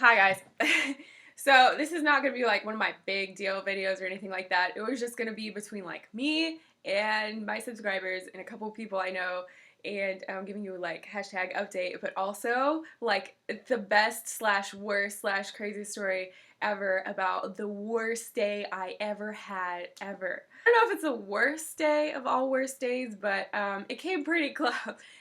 Hi guys. So this is not gonna be like one of my big deal videos or anything like that. It was just gonna be between like me and my subscribers and a couple of people I know, and I'm giving you like hashtag update, but also like the best slash worst slash crazy story ever about the worst day I ever had ever. I don't know if it's the worst day of all worst days, but it came pretty close.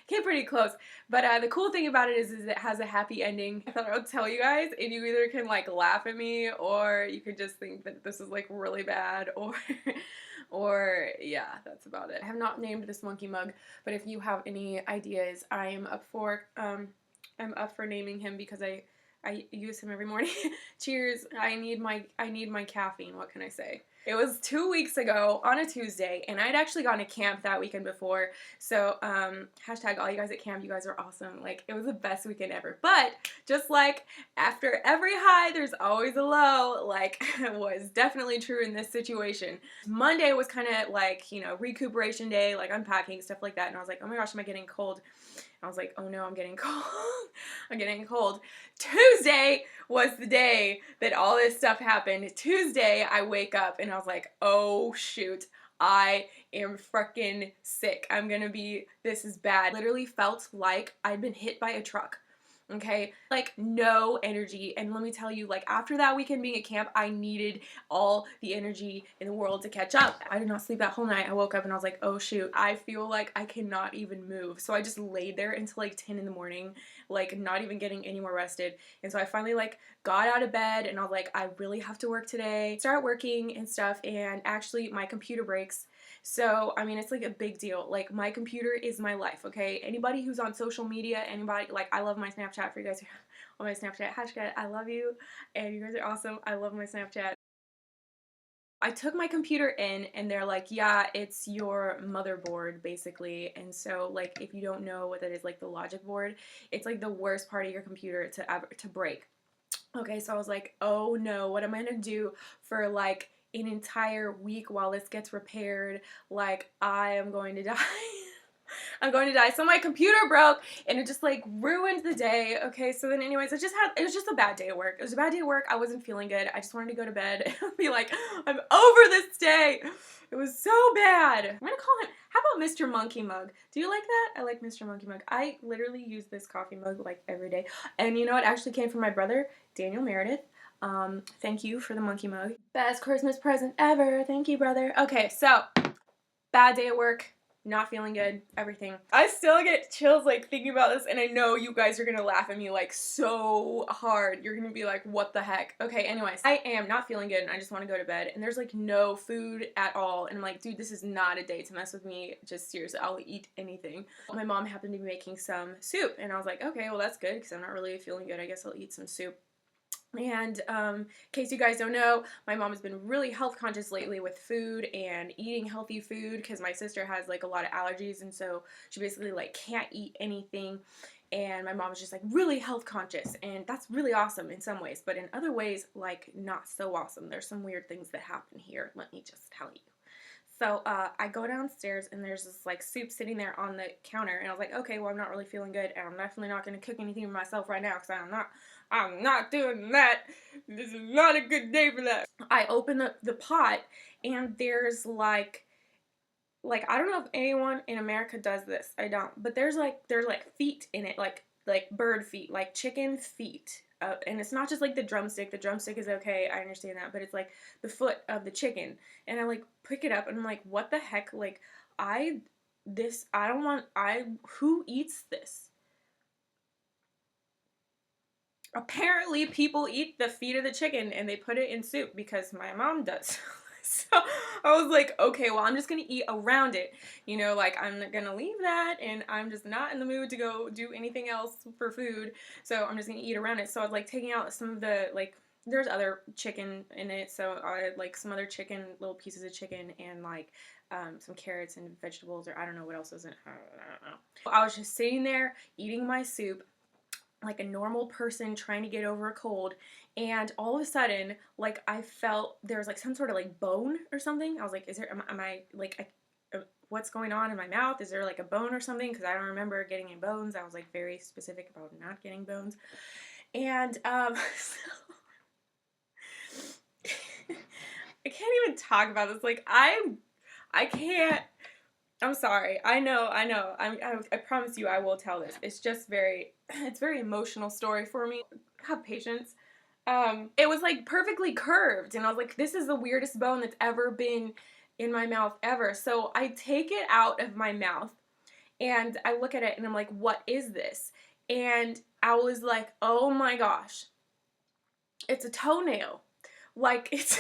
Came pretty close. But the cool thing about it is it has a happy ending. I thought I would tell you guys, and you either can like laugh at me, or you could just think that this is like really bad, or, or yeah, that's about it. I have not named this monkey mug, but if you have any ideas, I'm up for naming him because I use him every morning. Cheers. I need my caffeine. What can I say? It was 2 weeks ago on a Tuesday, and I'd actually gone to camp that weekend before. So, hashtag all you guys at camp, you guys are awesome. Like, it was the best weekend ever. But, just like after every high, there's always a low, like, was definitely true in this situation. Monday was kind of like, recuperation day, like unpacking, stuff like that. And I was like, oh my gosh, am I getting cold? I was like, oh no, I'm getting cold. I'm getting cold. Tuesday was the day that all this stuff happened. Tuesday, I wake up and I was like, oh shoot, I am freaking sick. This is bad. Literally felt like I'd been hit by a truck. Okay, like no energy. And let me tell you, like after that weekend being at camp, I needed all the energy in the world to catch up. I did not sleep that whole night. I woke up and I was like, oh shoot, I feel like I cannot even move. So I just laid there until like 10 in the morning, like not even getting any more rested. And so I finally like got out of bed and I was like, I really have to work today. Start working and stuff, and actually my computer breaks. So, I mean, it's like a big deal. Like, my computer is my life, okay? Anybody who's on social media, anybody, like, I love my Snapchat for you guys on my Snapchat. Hashtag, I love you, and you guys are awesome. I love my Snapchat. I took my computer in, and they're like, yeah, it's your motherboard, basically. And so, like, if you don't know what that is, like, the logic board, it's, like, the worst part of your computer to break. Okay, so I was like, oh no, what am I gonna do for like an entire week while this gets repaired? Like, I am going to die. I'm going to die. So my computer broke and it just like ruined the day. Okay, so then anyways, it was just a bad day at work. It was a bad day at work. I wasn't feeling good. I just wanted to go to bed and be like, I'm over this day. It was so bad. I'm gonna call him, how about Mr. Monkey Mug? Do you like that? I like Mr. Monkey Mug. I literally use this coffee mug like every day. And you know what? It actually came from my brother, Daniel Meredith. Thank you for the monkey mug. Best Christmas present ever. Thank you, brother. Okay, so bad day at work, not feeling good, everything. I still get chills like thinking about this, and I know you guys are gonna laugh at me like so hard. You're gonna be like, what the heck? Okay, anyways, I am not feeling good and I just want to go to bed, and there's like no food at all, and I'm like, dude, this is not a day to mess with me. Just seriously, I'll eat anything. My mom happened to be making some soup, and I was like, okay, well that's good because I'm not really feeling good. I guess I'll eat some soup. And in case you guys don't know, my mom has been really health conscious lately with food and eating healthy food because my sister has like a lot of allergies, and so she basically like can't eat anything. And my mom is just like really health conscious, and that's really awesome in some ways, but in other ways, like not so awesome. There's some weird things that happen here, let me just tell you. So I go downstairs and there's this like soup sitting there on the counter, and I was like, okay, well I'm not really feeling good, and I'm definitely not going to cook anything for myself right now because I'm not doing that. This is not a good day for that. I open the pot and there's like I don't know if anyone in America does this. I don't. But there's like feet in it, like bird feet, like chicken feet. And it's not just like the drumstick. The drumstick is okay, I understand that, but it's like the foot of the chicken. And I like pick it up and I'm like, what the heck? Like I don't want who eats this? Apparently people eat the feet of the chicken and they put it in soup because my mom does. So I was like, okay, well, I'm just gonna eat around it. Like I'm not gonna leave that, and I'm just not in the mood to go do anything else for food. So I'm just gonna eat around it. So I was like taking out some of the there's other chicken in it. So I had like some other chicken, little pieces of chicken, and like some carrots and vegetables, or I don't know what else was in it. I don't know. I was just sitting there eating my soup like a normal person trying to get over a cold, and all of a sudden like I felt there was like some sort of like bone or something. I was like, am I like what's going on in my mouth? Is there like a bone or something? Because I don't remember getting any bones. I was like very specific about not getting bones. And I can't even talk about this. Like I can't. I'm sorry. I know. I promise you, I will tell this. It's just it's very emotional story for me. Have patience. It was like perfectly curved, and I was like, this is the weirdest bone that's ever been in my mouth ever. So I take it out of my mouth, and I look at it, and I'm like, what is this? And I was like, oh my gosh, it's a toenail. Like it's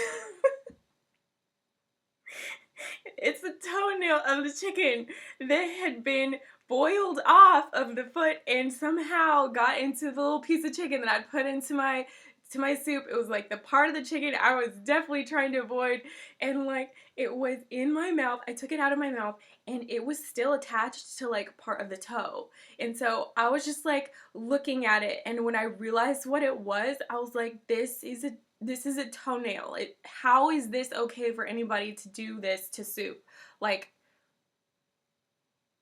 it's the toenail of the chicken that had been boiled off of the foot and somehow got into the little piece of chicken that I'd put into my soup. It was like the part of the chicken I was definitely trying to avoid, and like it was in my mouth. I took it out of my mouth and it was still attached to like part of the toe. And so I was just like looking at it, and when I realized what it was, I was like, this is a toenail. How is this okay for anybody to do this to soup? Like,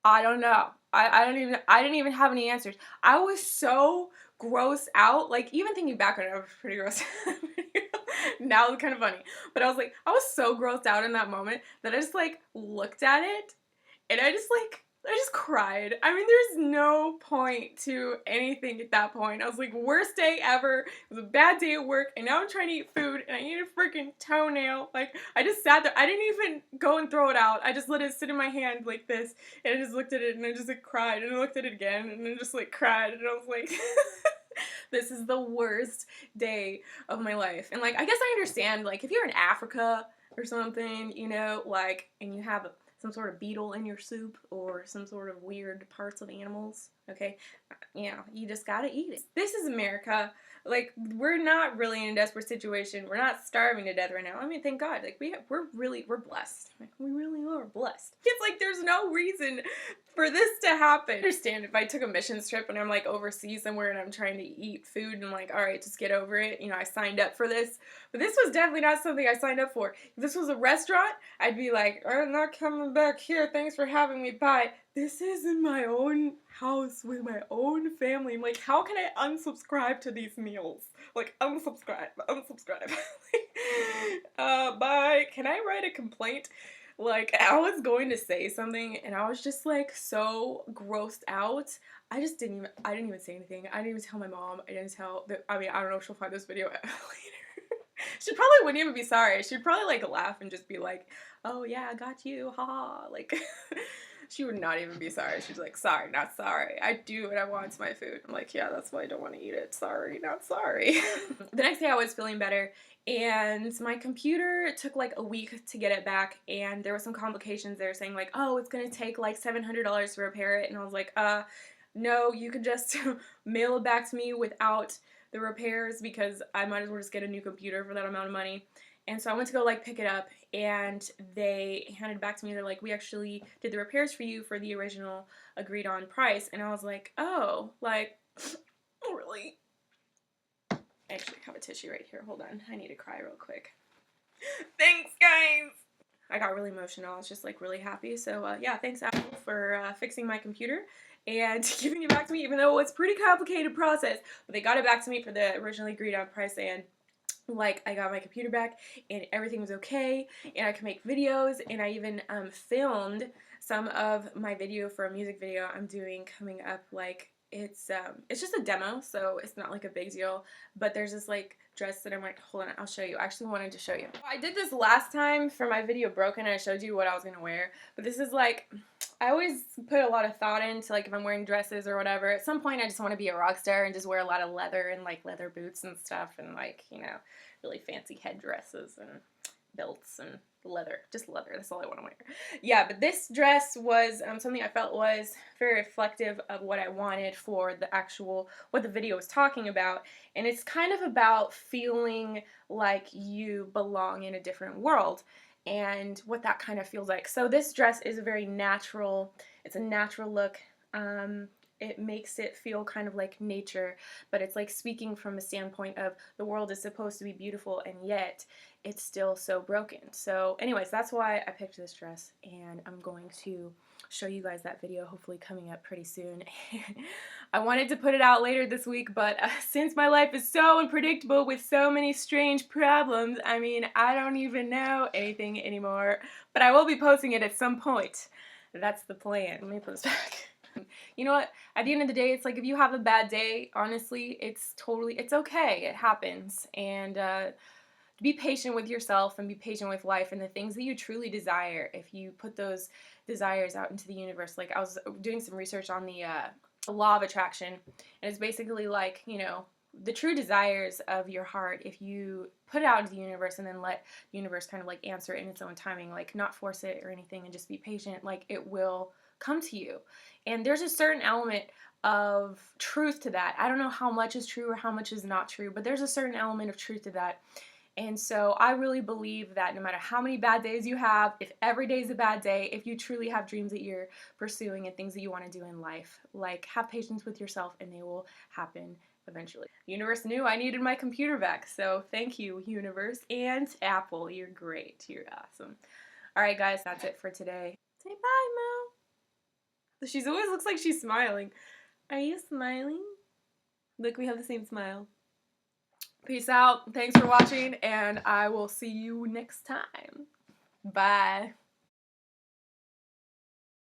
I don't know. I didn't even have any answers. I was so grossed out. Like, even thinking back on it, I was pretty gross. Now it's kind of funny. But I was so grossed out in that moment that I just like looked at it, and I just cried. I mean, there's no point to anything at that point. I was like, worst day ever. It was a bad day at work, and now I'm trying to eat food, and I eat a freaking toenail. Like, I just sat there. I didn't even go and throw it out. I just let it sit in my hand like this, and I just looked at it, and I just like cried, and I looked at it again, and I just like cried, and I was like, this is the worst day of my life. And like, I guess I understand, like, if you're in Africa or something, you know, like, and you have some sort of beetle in your soup or some sort of weird parts of animals, okay, you know, you just gotta eat it. This is America. Like, we're not really in a desperate situation. We're not starving to death right now. I mean, thank God. Like, we're blessed. Like, we really are blessed. It's like there's no reason for this to happen. I understand if I took a missions trip and I'm like overseas somewhere and I'm trying to eat food and I'm like, all right, just get over it. You know, I signed up for this. But this was definitely not something I signed up for. If this was a restaurant, I'd be like, I'm not coming back here. Thanks for having me. Bye. This is in my own house with my own family. I'm like, how can I unsubscribe to these meals? Like, unsubscribe. Bye. Can I write a complaint? Like, I was going to say something and I was just like so grossed out. I didn't even say anything. I didn't even tell my mom. I mean, I don't know if she'll find this video later. She probably wouldn't even be sorry. She'd probably like laugh and just be like, oh yeah, I got you, haha. Like, she would not even be sorry. She's like, sorry, not sorry. I do what I want to my food. I'm like, yeah, that's why I don't want to eat it. Sorry, not sorry. The next day I was feeling better, and my computer took like a week to get it back, and there were some complications. They were saying like, oh, it's gonna take like $700 to repair it, and I was like, no, you could just mail it back to me without the repairs, because I might as well just get a new computer for that amount of money. And so I went to go like pick it up, and they handed it back to me. They're like, we actually did the repairs for you for the original agreed on price. And I was like, oh, like, really? I actually have a tissue right here. Hold on. I need to cry real quick. Thanks, guys. I got really emotional. I was just like really happy. So yeah, thanks Apple for fixing my computer and giving it back to me, even though it was a pretty complicated process. But they got it back to me for the originally agreed on price, and like I got my computer back and everything was okay, and I could make videos, and I even filmed some of my video for a music video I'm doing coming up. Like, it's just a demo, so it's not like a big deal, but there's this like dress that I'm like, hold on, I'll show you. I actually wanted to show you. I did this last time for my video Broken, and I showed you what I was gonna wear, but this is like, I always put a lot of thought into like if I'm wearing dresses or whatever. At some point I just want to be a rock star and just wear a lot of leather and like leather boots and stuff, and like, you know, really fancy headdresses and belts and leather, just leather. That's all I want to wear. Yeah, but this dress was something I felt was very reflective of what I wanted for the actual, what the video was talking about. And it's kind of about feeling like you belong in a different world and what that kind of feels like. So this dress is a very natural, it's a natural look. It makes it feel kind of like nature, but it's like speaking from a standpoint of the world is supposed to be beautiful, and yet it's still so broken. So anyways, that's why I picked this dress, and I'm going to show you guys that video, hopefully coming up pretty soon. I wanted to put it out later this week, but since my life is so unpredictable with so many strange problems, I mean, I don't even know anything anymore, but I will be posting it at some point. That's the plan. Let me put this back. You know what? At the end of the day, it's like if you have a bad day, honestly, it's okay. It happens. And be patient with yourself and be patient with life and the things that you truly desire. If you put those desires out into the universe, like I was doing some research on the law of attraction, and it's basically like, you know, the true desires of your heart, if you put it out into the universe and then let the universe kind of like answer it in its own timing, like not force it or anything and just be patient, like it will come to you. And there's a certain element of truth to that. I don't know how much is true or how much is not true, but there's a certain element of truth to that. And so I really believe that no matter how many bad days you have, if every day is a bad day, if you truly have dreams that you're pursuing and things that you want to do in life, like have patience with yourself and they will happen eventually. The universe knew I needed my computer back, so thank you, universe, and Apple. You're great. You're awesome. All right, guys, that's it for today. Say bye, Mo. She's always looks like she's smiling. Are you smiling? Look, we have the same smile. Peace out. Thanks for watching, and I will see you next time. Bye.